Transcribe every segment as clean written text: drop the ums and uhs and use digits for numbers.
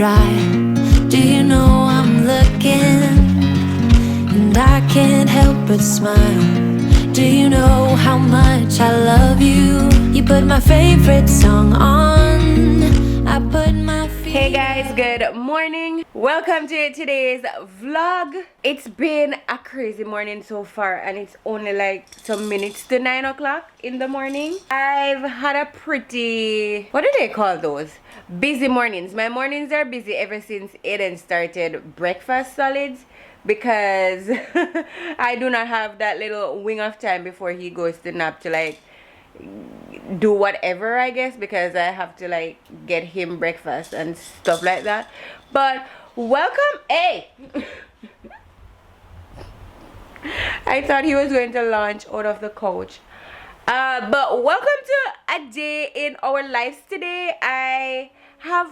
try. Do you know I'm looking? And I can't help but smile. Do you know how much I love you? You put my favorite song on. I put my feet. Hey guys, good morning. Welcome to today's vlog. It's been a crazy morning so far, and it's only like some minutes to 9 o'clock in the morning. I've had a pretty, what do they call those? Busy mornings. My mornings are busy ever since Aiden started breakfast solids, because I do not have that little wing of time before he goes to nap to like do whatever, I guess, because I have to like get him breakfast and stuff like that. But welcome. Hey, I thought he was going to launch out of the couch. But welcome to a day in our lives today. I have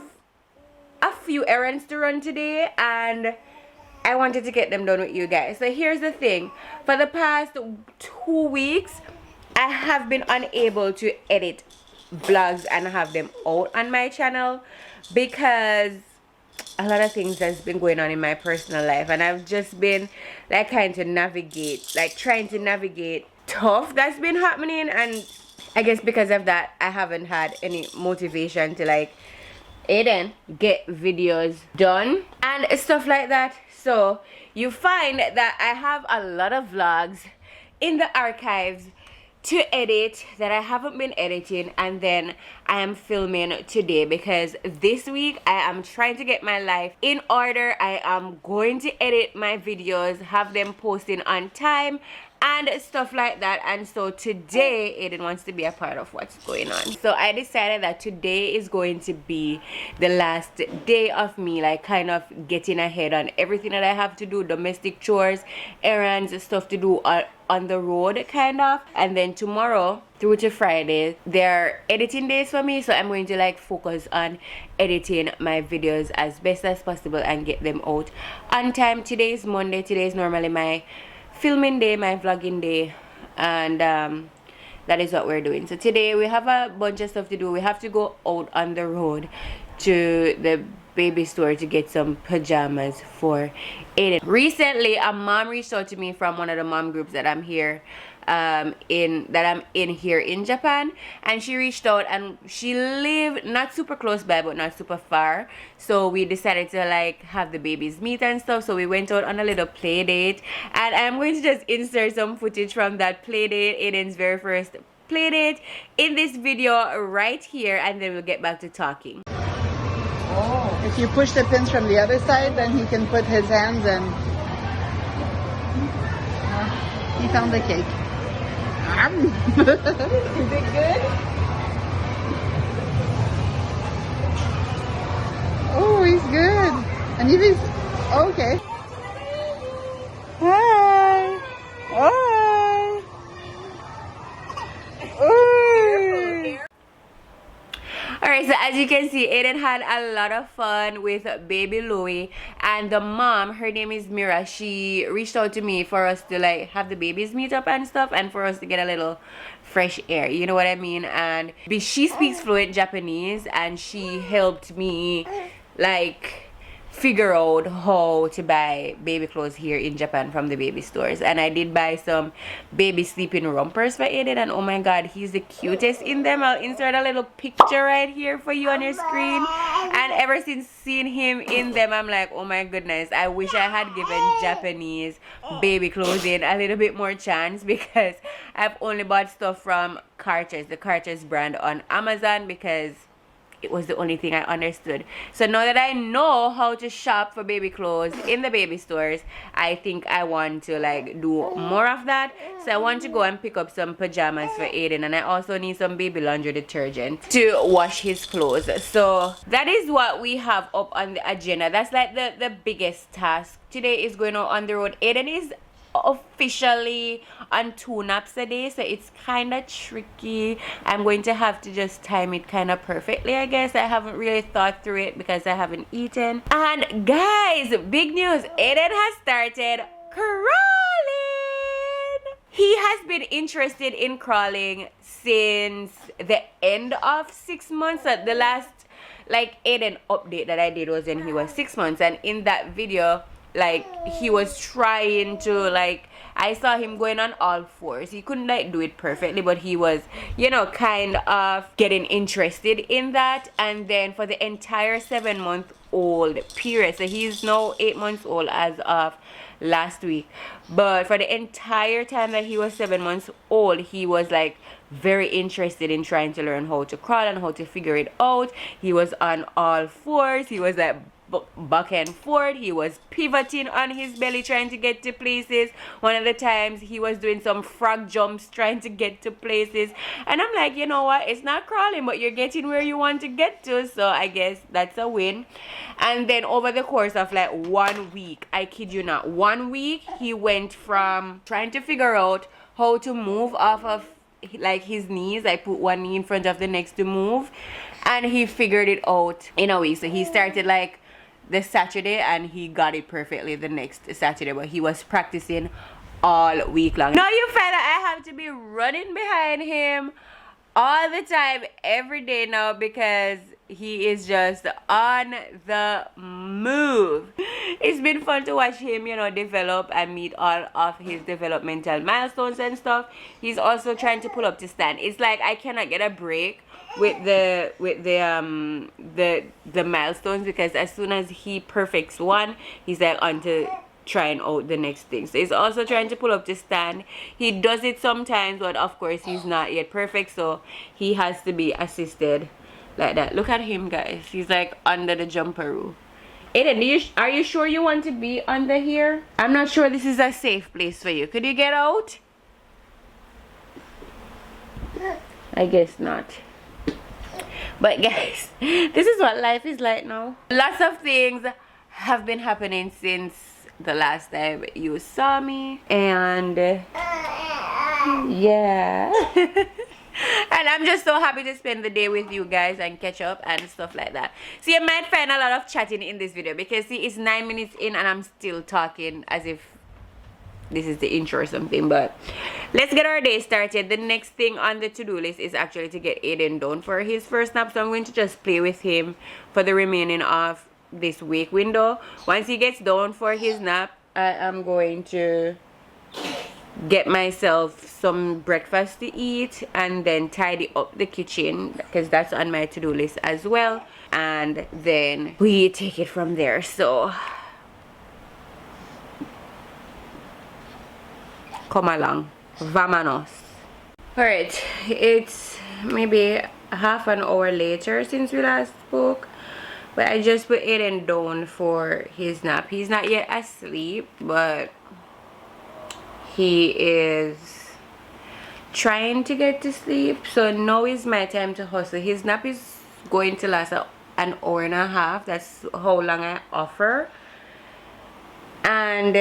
a few errands to run today, and I wanted to get them done with you guys. So here's the thing. For the past 2 weeks, I have been unable to edit vlogs and have them out on my channel because a lot of things has been going on in my personal life, and I've just been like trying to navigate stuff that's been happening, and I guess because of that I haven't had any motivation to like Aiden get videos done and stuff like that. So you find that I have a lot of vlogs in the archives to edit that I haven't been editing, and then I am filming today because this week I am trying to get my life in order. I am going to edit my videos, have them posting on time and stuff like that. And so today Aiden wants to be a part of what's going on, so I decided that today is going to be the last day of me like kind of getting ahead on everything that I have to do, domestic chores, errands, stuff to do on the road kind of. And then tomorrow through to Friday they're editing days for me, so I'm going to like focus on editing my videos as best as possible and get them out on time. Today is Monday. Today is normally my filming day, my vlogging day, and that is what we're doing. So today we have a bunch of stuff to do. We have to go out on the road to the baby store to get some pajamas for Aiden. Recently a mom reached out to me from one of the mom groups that I'm here I'm in here in Japan, and she reached out, and she lived not super close by but not super far, so we decided to like have the babies meet and stuff. So we went out on a little play date, and I'm going to just insert some footage from that play date, Aiden's very first play date, in this video right here, and then we'll get back to talking. Oh, if you push the pins from the other side, then he can put his hands in. He found the cake. Is it good? Oh, he's good. And if he's okay. Hi. Hi. Hi. Alright, so as you can see, Aiden had a lot of fun with baby Louie, and the mom, her name is Mira, she reached out to me for us to like have the babies meet up and stuff, and for us to get a little fresh air, you know what I mean. And she speaks fluent Japanese, and she helped me like figure out how to buy baby clothes here in Japan from the baby stores. And I did buy some baby sleeping rompers for Aiden, and oh my god, he's the cutest in them. I'll insert a little picture right here for you on your screen, and ever since seeing him in them, I'm like, oh my goodness, I wish I had given Japanese baby clothing a little bit more chance, because I've only bought stuff from Carter's, the Carter's brand on Amazon, because it was the only thing I understood. So now that I know how to shop for baby clothes in the baby stores, I think I want to like do more of that. So I want to go and pick up some pajamas for Aiden, and I also need some baby laundry detergent to wash his clothes. So that is what we have up on the agenda. That's like the biggest task today, is going out on the road. Aiden is officially on 2 naps a day, so it's kind of tricky. I'm going to have to just time it kind of perfectly, I guess. I haven't really thought through it because I haven't eaten. And guys, big news, Aiden has started crawling. He has been interested in crawling since the end of 6 months. At the like Aiden update that I did was when he was 6 months, and in that video, like, he was trying to, like, I saw him going on all fours. He couldn't like do it perfectly, but he was, you know, kind of getting interested in that. And then for the entire 7-month-old period, so he's now 8 months old as of last week, but for the entire time that he was 7 months old, he was like very interested in trying to learn how to crawl and how to figure it out. He was on all fours. He was like back and forth. He was pivoting on his belly trying to get to places. One of the times he was doing some frog jumps trying to get to places, and I'm like, you know what, it's not crawling, but you're getting where you want to get to, so I guess that's a win. And then over the course of like 1 week, I kid you not, 1 week, he went from trying to figure out how to move off of like his knees. I put one knee in front of the next to move, and he figured it out in a week. So he started like this Saturday and he got it perfectly the next Saturday, but he was practicing all week long. Now you find that I have to be running behind him all the time, every day now, because he is just on the move. It's been fun to watch him, you know, develop and meet all of his developmental milestones and stuff. He's also trying to pull up to stand. It's like I cannot get a break with the milestones, because as soon as he perfects one, he's like on to trying out the next thing. So he's also trying to pull up to stand. He does it sometimes, but of course he's not yet perfect, so he has to be assisted like that. Look at him, guys. He's like under the jumperoo. Aiden, are you sure you want to be under here? I'm not sure this is a safe place for you. Could you get out? I guess not. But guys, this is what life is like now. Lots of things have been happening since the last time you saw me, and yeah. And I'm just so happy to spend the day with you guys and catch up and stuff like that. So you might find a lot of chatting in this video, because see, it's 9 minutes in and I'm still talking as if this is the intro or something. But let's get our day started. The next thing on the to-do list is actually to get Aiden down for his first nap, so I'm going to just play with him for the remaining of this week window. Once he gets down for his nap, I am going to get myself some breakfast to eat and then tidy up the kitchen, because that's on my to-do list as well, and then we take it from there. So come along, vámonos. Alright, it's maybe half an hour later since we last spoke, but I just put Aiden down for his nap. He's not yet asleep, but he is trying to get to sleep, so now is my time to hustle. His nap is going to last an hour and a half. That's how long I offer, and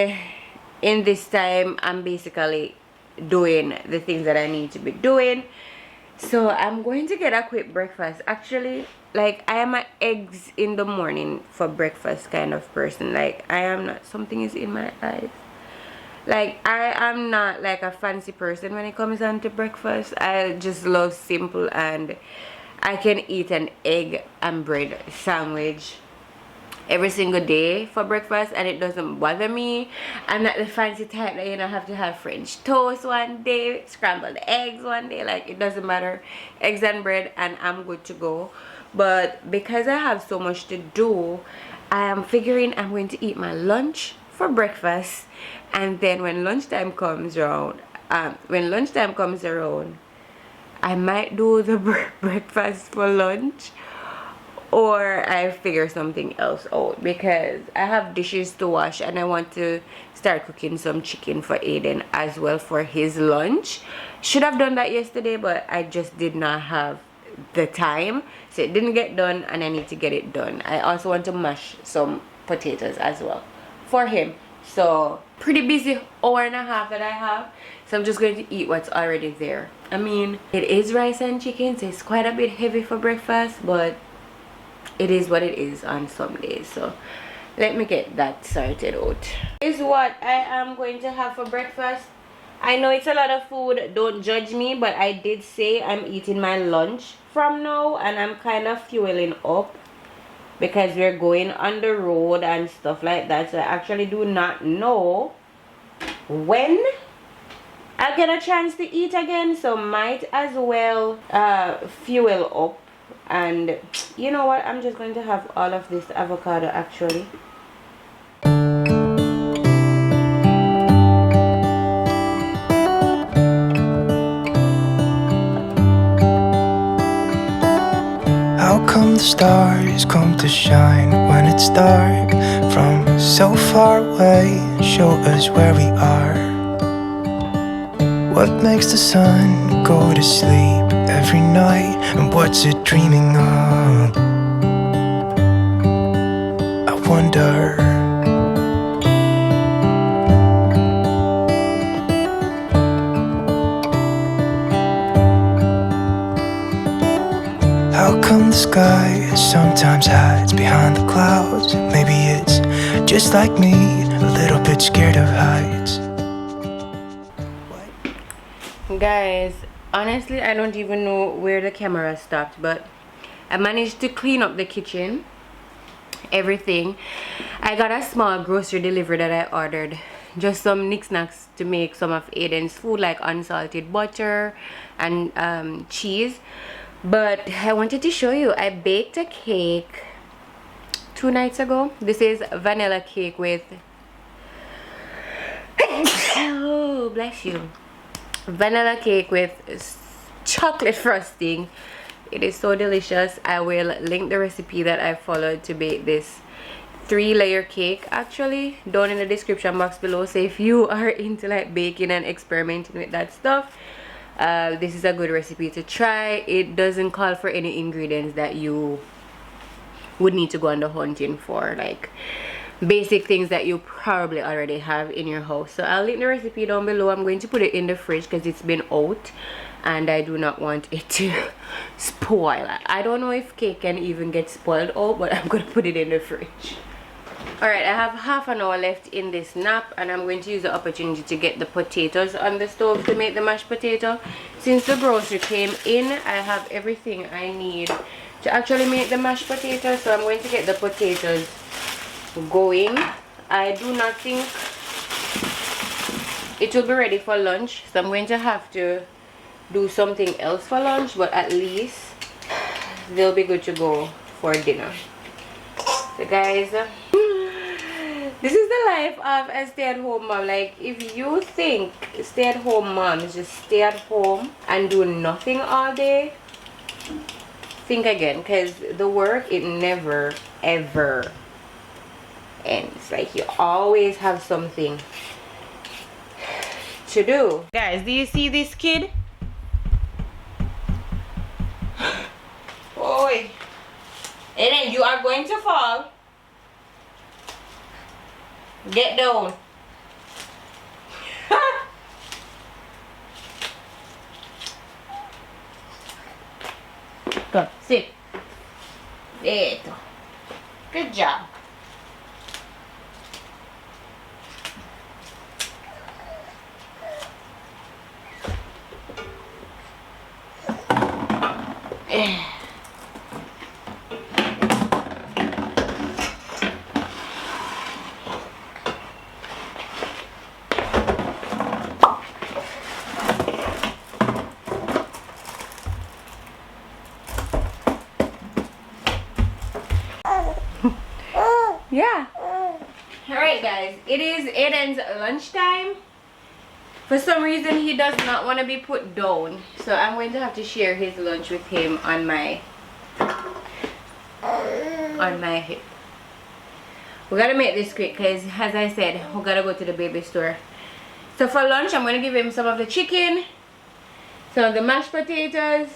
in this time I'm basically doing the things that I need to be doing. So I'm going to get a quick breakfast. Actually, like, I am an eggs in the morning for breakfast kind of person. Like, I am not, something is in my eyes. Like, I am not like a fancy person when it comes down to breakfast. I just love simple, and I can eat an egg and bread sandwich every single day for breakfast, and it doesn't bother me. I'm not the fancy type that, you know, have to have French toast one day, scrambled eggs one day. Like, it doesn't matter. Eggs and bread and I'm good to go. But because I have so much to do, I am figuring I'm going to eat my lunch for breakfast, and then when lunchtime comes around, I might do the breakfast for lunch, or I figure something else out, because I have dishes to wash and I want to start cooking some chicken for Aiden as well for his lunch. Should have done that yesterday, but I just did not have the time, so it didn't get done, and I need to get it done. I also want to mash some potatoes as well for him. So pretty busy hour and a half that I have, so I'm just going to eat what's already there. I mean, it is rice and chicken, so it's quite a bit heavy for breakfast, but it is what it is on some days. So let me get that sorted out. This is what I am going to have for breakfast. I know it's a lot of food, don't judge me, but I did say I'm eating my lunch from now, and I'm kind of fueling up because we're going on the road and stuff like that. So I actually do not know when I'll get a chance to eat again, so might as well fuel up. And you know what, I'm just going to have all of this avocado actually. How come the stars come to shine when it's dark from so far away and show us where we are? What makes the sun go to sleep every night, and what's it dreaming of? I wonder. How come the sky sometimes hides behind the clouds? Maybe it's just like me, a little bit scared of heights. Guys, honestly, I don't even know where the camera stopped, but I managed to clean up the kitchen, everything. I got a small grocery delivery that I ordered, just some knickknacks to make some of Aiden's food, like unsalted butter and cheese. But I wanted to show you, I baked a cake 2 nights ago. This is vanilla cake with oh bless you, vanilla cake with chocolate frosting. It is so delicious. I will link the recipe that I followed to bake this 3-layer cake actually down in the description box below. So if you are into like baking and experimenting with that stuff, this is a good recipe to try. It doesn't call for any ingredients that you would need to go on the hunting for, like basic things that you probably already have in your house. So I'll link the recipe down below. I'm going to put it in the fridge because it's been out and I do not want it to spoil. I don't know if cake can even get spoiled out, but I'm going to put it in the fridge. Alright, I have half an hour left in this nap and I'm going to use the opportunity to get the potatoes on the stove to make the mashed potato. Since the grocery came in, I have everything I need to actually make the mashed potatoes. So I'm going to get the potatoes going. I do not think it will be ready for lunch, so I'm going to have to do something else for lunch, but at least they'll be good to go for dinner. So guys, this is the life of a stay-at-home mom. Like, if you think stay-at-home moms just stay at home and do nothing all day, think again, because the work, it never ever ends. Like, you always have something to do. Guys, do you see this kid? Oi, and then you are going to fall. Get down. Come, sit. There. Good job. Yeah. Alright guys, it is Aiden's lunchtime. For some reason he does not want to be put down, so I'm going to have to share his lunch with him on my hip. We gotta make this quick because, as I said, we gotta go to the baby store. So for lunch I'm going to give him some of the chicken, some of the mashed potatoes,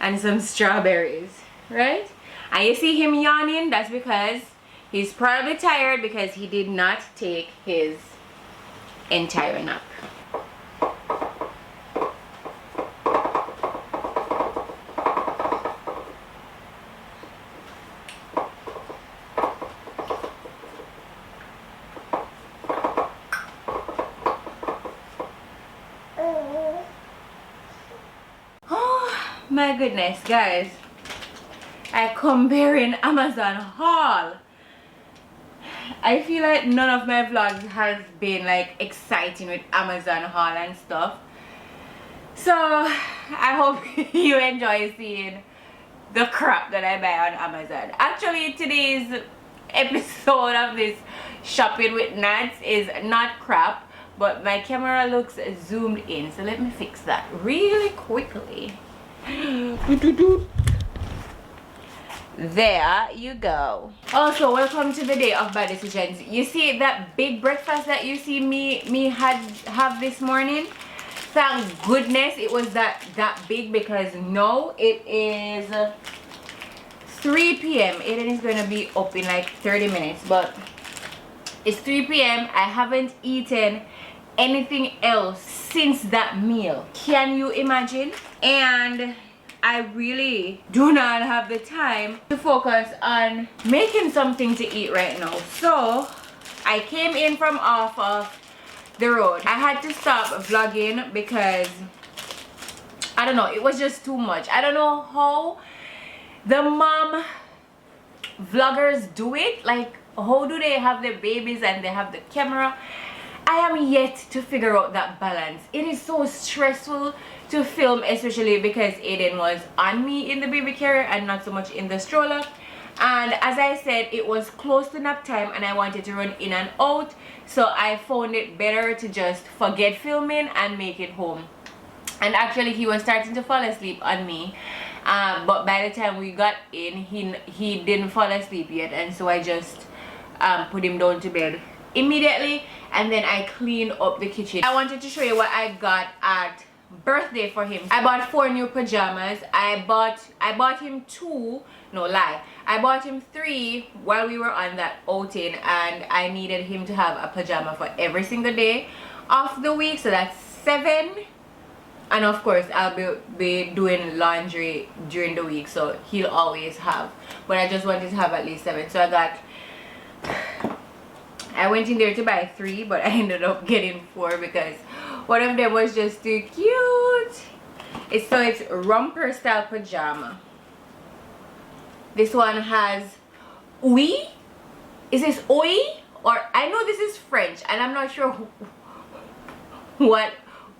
and some strawberries, right? And you see him yawning, that's because he's probably tired because he did not take his entire nap. Oh my goodness, guys. I come bearing Amazon haul. I feel like none of my vlogs has been like exciting with Amazon haul and stuff. So I hope you enjoy seeing the crap that I buy on Amazon. Actually, today's episode of this shopping with Nats is not crap, but my camera looks zoomed in, so let me fix that really quickly. There you go. Also, welcome to the day of bad decisions. You see that big breakfast that you see me have this morning? Thank goodness it was that big, because now it is 3 p.m. Aiden is gonna be up in like 30 minutes, but it's 3 p.m. I haven't eaten anything else since that meal. Can you imagine? And I really do not have the time to focus on making something to eat right now. So I came in from off of the road. I had to stop vlogging because I don't know, it was just too much. I don't know how the mom vloggers do it. Like, how do they have their babies and they have the camera? I am yet to figure out that balance. It is so stressful to film, especially because Aiden was on me in the baby carrier and not so much in the stroller. And as I said, it was close to nap time and I wanted to run in and out, so I found it better to just forget filming and make it home. And actually he was starting to fall asleep on me, but by the time we got in, he didn't fall asleep yet, and so I just put him down to bed immediately, and then I cleaned up the kitchen. I wanted to show you what I got at birthday for him. I bought 4 new pajamas. I bought him 2, no lie, I bought him 3 while we were on that outing, and I needed him to have a pajama for every single day of the week, so that's 7. And of course I'll be doing laundry during the week, so he'll always have, but I just wanted to have at least 7. So I went in there to buy 3, but I ended up getting 4 because one of them was just too cute. It's romper style pajama. This one has oui. Is this oi? Or I know this is French and I'm not sure what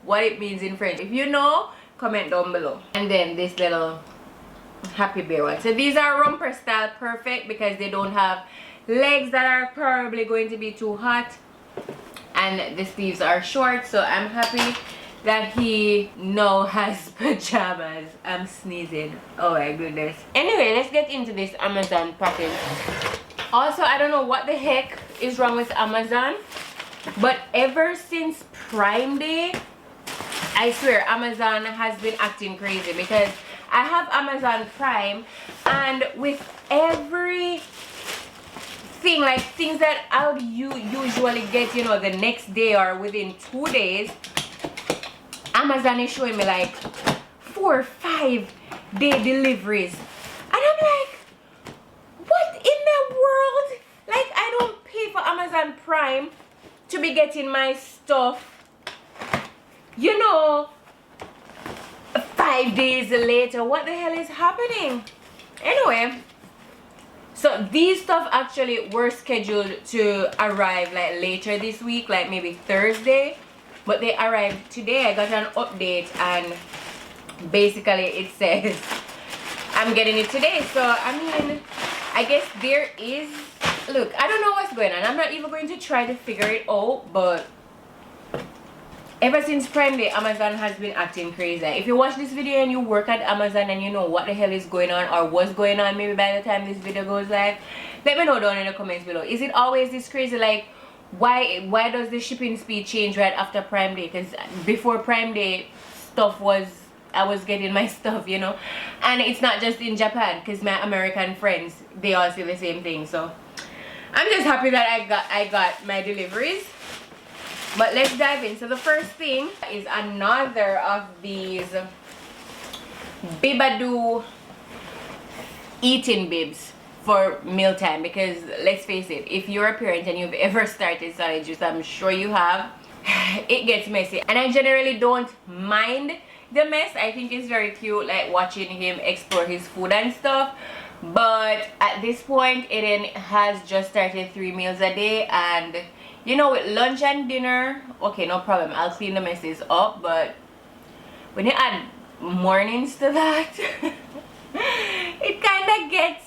it means in French. If you know, comment down below. And then this little happy bear one. So these are romper style, perfect because they don't have legs that are probably going to be too hot, and the sleeves are short, so I'm happy that he now has pajamas. I'm sneezing, oh my goodness. Anyway, let's get into this Amazon package. Also, I don't know what the heck is wrong with Amazon, but ever since Prime Day, I swear Amazon has been acting crazy, because I have Amazon Prime, and with every thing, like things that I'll usually get, you know, the next day or within 2 days, Amazon is showing me like 4 or 5 day deliveries, and I'm like, what in the world? Like, I don't pay for Amazon Prime to be getting my stuff, you know, 5 days later. What the hell is happening? Anyway, so these stuff actually were scheduled to arrive like later this week, like maybe Thursday, but they arrived today. I got an update and basically it says I'm getting it today. So I mean, I guess there is, look, I don't know what's going on. I'm not even going to try to figure it out, but ever since Prime Day, Amazon has been acting crazy. If you watch this video and you work at Amazon and you know what the hell is going on or what's going on maybe by the time this video goes live, let me know down in the comments below. Is it always this crazy? Like, why does the shipping speed change right after Prime Day? Because before Prime Day, I was getting my stuff, you know. And it's not just in Japan, because my American friends, they all say the same thing. So I'm just happy that I got my deliveries. But let's dive in. So the first thing is another of these Bibadoo eating bibs for mealtime, because let's face it, if you're a parent and you've ever started solid juice, I'm sure you have, it gets messy, and I generally don't mind the mess. I think it's very cute, like watching him explore his food and stuff, But at this point, Aiden has just started 3 meals a day, and you know, with lunch and dinner, okay, no problem, I'll clean the messes up. But when you add mornings to that, it kind of gets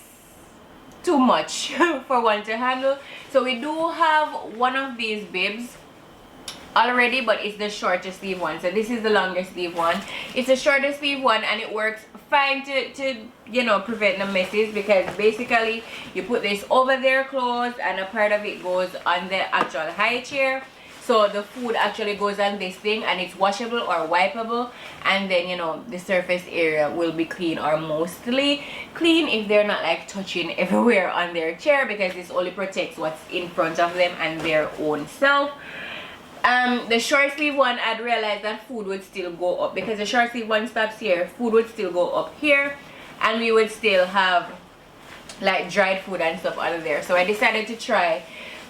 too much for one to handle. So we do have one of these bibs already, but it's the shorter sleeve one. So this is the longer sleeve one. It's a shorter sleeve one, and it works fine to you know, prevent the messes, because basically you put this over their clothes and a part of it goes on the actual high chair. So the food actually goes on this thing, and it's washable or wipeable, and then, you know, the surface area will be clean, or mostly clean, if they're not like touching everywhere on their chair, because this only protects what's in front of them and their own self. The short sleeve one, I'd realized that food would still go up, because the short sleeve one stops here, food would still go up here, and we would still have like dried food and stuff out of there. So I decided to try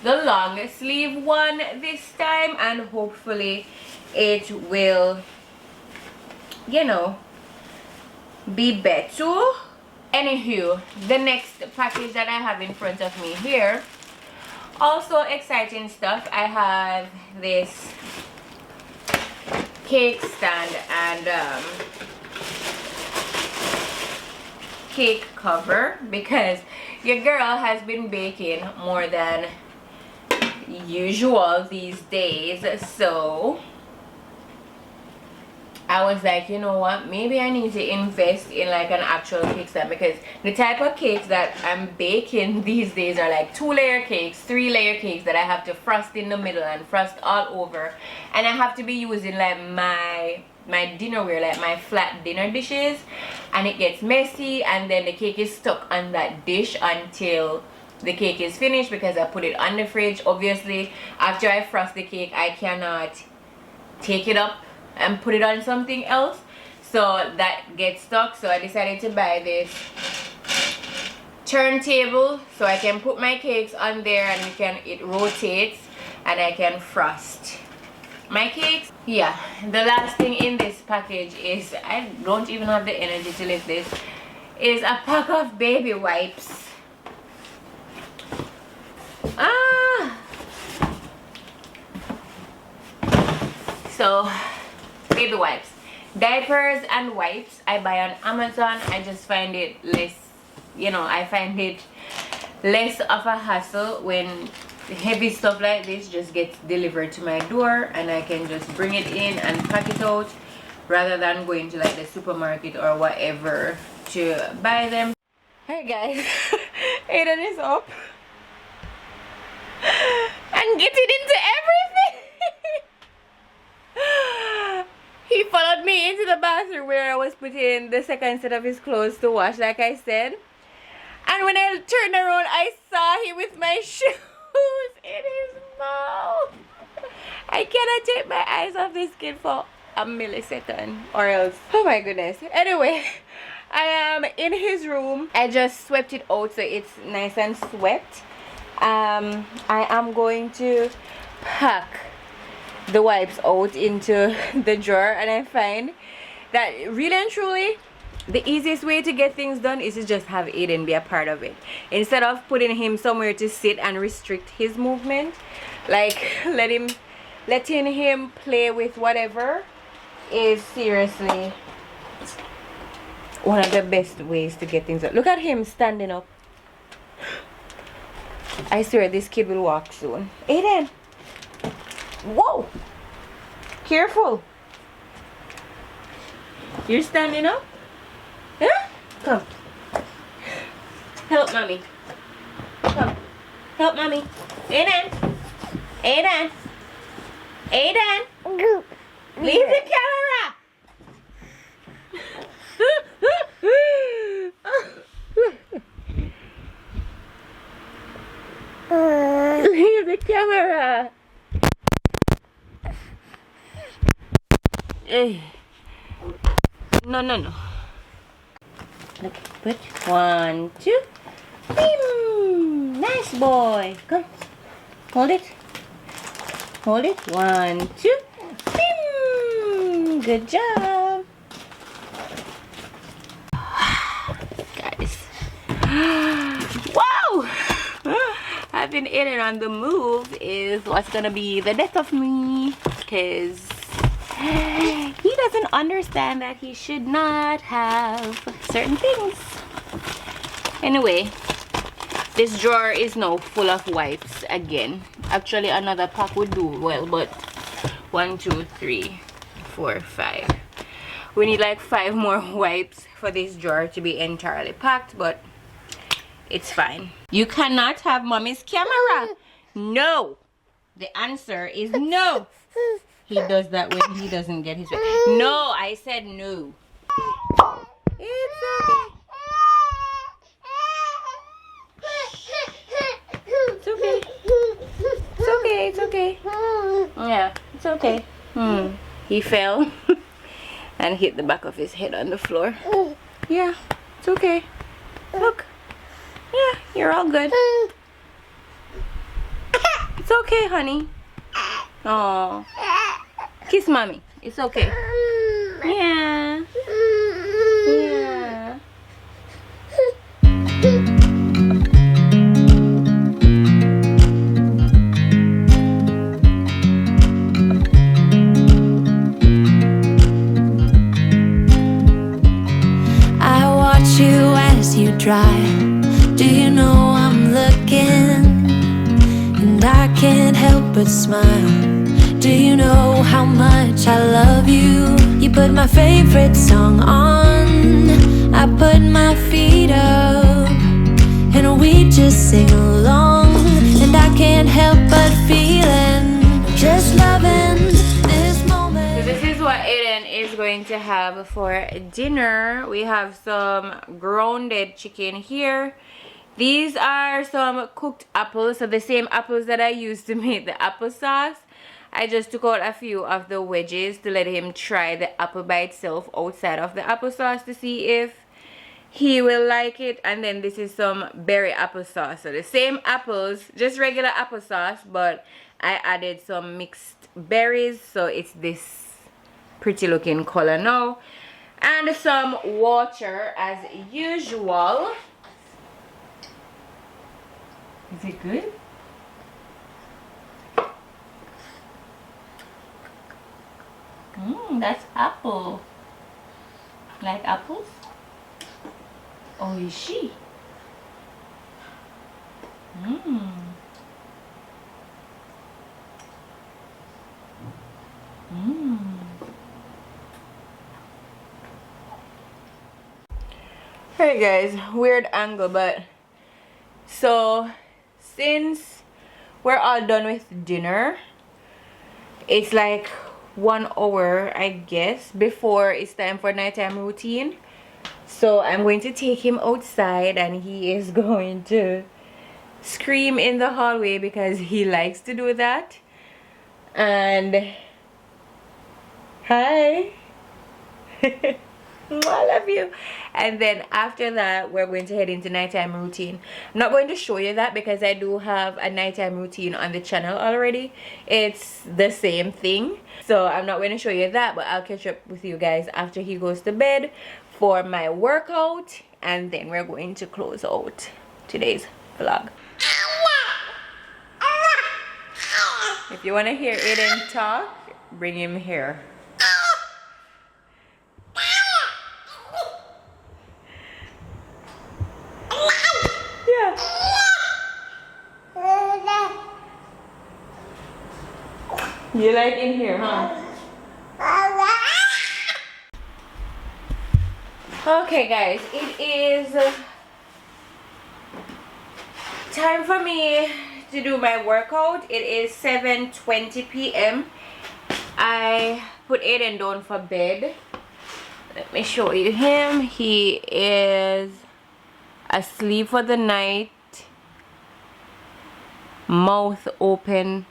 the long sleeve one this time, and hopefully it will, you know, be better. Anywho, the next package that I have in front of me here, also exciting stuff. I have this cake stand and cake cover, because your girl has been baking more than usual these days. So I was like, you know what, maybe I need to invest in like an actual cake stand, because the type of cakes that I'm baking these days are like 2-layer cakes, 3-layer cakes that I have to frost in the middle and frost all over, and I have to be using like my dinnerware, like my flat dinner dishes, and it gets messy, and then the cake is stuck on that dish until the cake is finished, because I put it on the fridge. Obviously after I frost the cake, I cannot take it up and put it on something else, so that gets stuck. So I decided to buy this turntable so I can put my cakes on there, and it rotates, and I can frost my cakes. Yeah, the last thing in this package is, I don't even have the energy to lift this, is a pack of baby wipes. So baby wipes, diapers and wipes I buy on Amazon. I just find it less, you know, I find it less of a hassle when heavy stuff like this just gets delivered to my door, and I can just bring it in and pack it out, rather than going to like the supermarket or whatever to buy them. Hey guys, Aiden is up and getting into everything. He followed me into the bathroom where I was putting the second set of his clothes to wash, like I said. And when I turned around, I saw him with my shoes in his mouth. I cannot take my eyes off this kid for a millisecond, or else, oh my goodness. Anyway, I am in his room. I just swept it out so it's nice and swept. I am going to pack the wipes out into the drawer, and I find that really and truly the easiest way to get things done is to just have Aiden be a part of it, instead of putting him somewhere to sit and restrict his movement. Like letting him play with whatever is seriously one of the best ways to get things done. Look at him standing up. I swear this kid will walk soon. Aiden, whoa, careful, you're standing up. Huh? Come, help mommy, come help mommy. Aiden, Aiden, Aiden, leave the camera. Leave the camera. No. Okay, put 1, 2. Nice boy. Come. Hold it. 1, 2. Good job. Guys, having Aiden on the move is what's gonna be the death of me, because he doesn't understand that he should not have certain things. Anyway, this drawer is now full of wipes again. Actually, another pack would do well, but 1, 2, 3, 4, 5. We need like 5 more wipes for this drawer to be entirely packed, but it's fine. You cannot have mommy's camera. No. The answer is no. He does that when he doesn't get his way. No, I said no. It's okay. It's okay. It's okay. It's okay. Yeah, it's okay. He fell and hit the back of his head on the floor. Yeah, it's okay. Look. Yeah, you're all good. It's okay, honey. Oh, kiss mommy. It's okay. Yeah. Yeah. I watch you as you drive. Do you know I'm looking? And I can't help but smile. Do you know how much I love you? You put my favorite song on. I put my feet up and we just sing along. And I can't help but feeling, just loving this moment. So this is what Aiden is going to have for dinner. We have some grounded chicken here. These are some cooked apples, so the same apples that I used to make the applesauce. I just took out a few of the wedges to let him try the apple by itself outside of the applesauce to see if he will like it. And then this is some berry applesauce. So the same apples, just regular applesauce, but I added some mixed berries, so it's this pretty looking color now. And some water as usual. Is it good? That's apple. Like apples? Oh, is she? Hey guys, weird angle, but so since we're all done with dinner, it's like 1 hour, I guess, before it's time for nighttime routine. So I'm going to take him outside and he is going to scream in the hallway because he likes to do that. And hi. I love you. And then after that, we're going to head into nighttime routine. I'm not going to show you that because I do have a nighttime routine on the channel already. It's the same thing, so I'm not going to show you that, but I'll catch up with you guys after he goes to bed for my workout, and then we're going to close out today's vlog. If you want to hear Aiden talk, bring him here. Yeah. You like in here, huh? Okay guys, it is time for me to do my workout. It is 7:20 p.m. I put Aiden down for bed. Let me show you him. He is asleep for the night, mouth open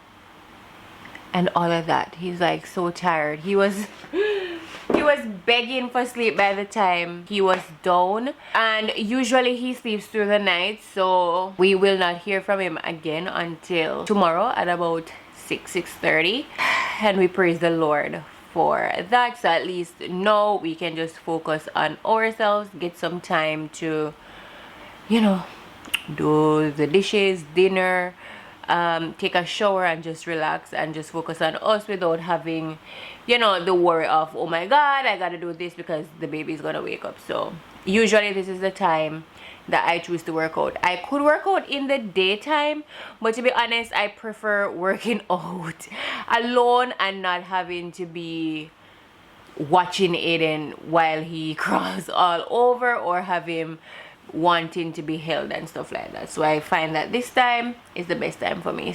and all of that. He's like so tired. He was begging for sleep by the time he was down, and usually he sleeps through the night, so we will not hear from him again until tomorrow at about 6:30, and we praise the Lord for that. So at least now we can just focus on ourselves, get some time to, you know, do the dishes, dinner, take a shower and just relax and just focus on us without having, you know, the worry of, oh my god, I gotta do this because the baby's gonna wake up. So usually this is the time that I choose to work out. I could work out in the daytime, but to be honest, I prefer working out alone and not having to be watching Aiden while he crawls all over or have him wanting to be held and stuff like that. So I find that this time is the best time for me.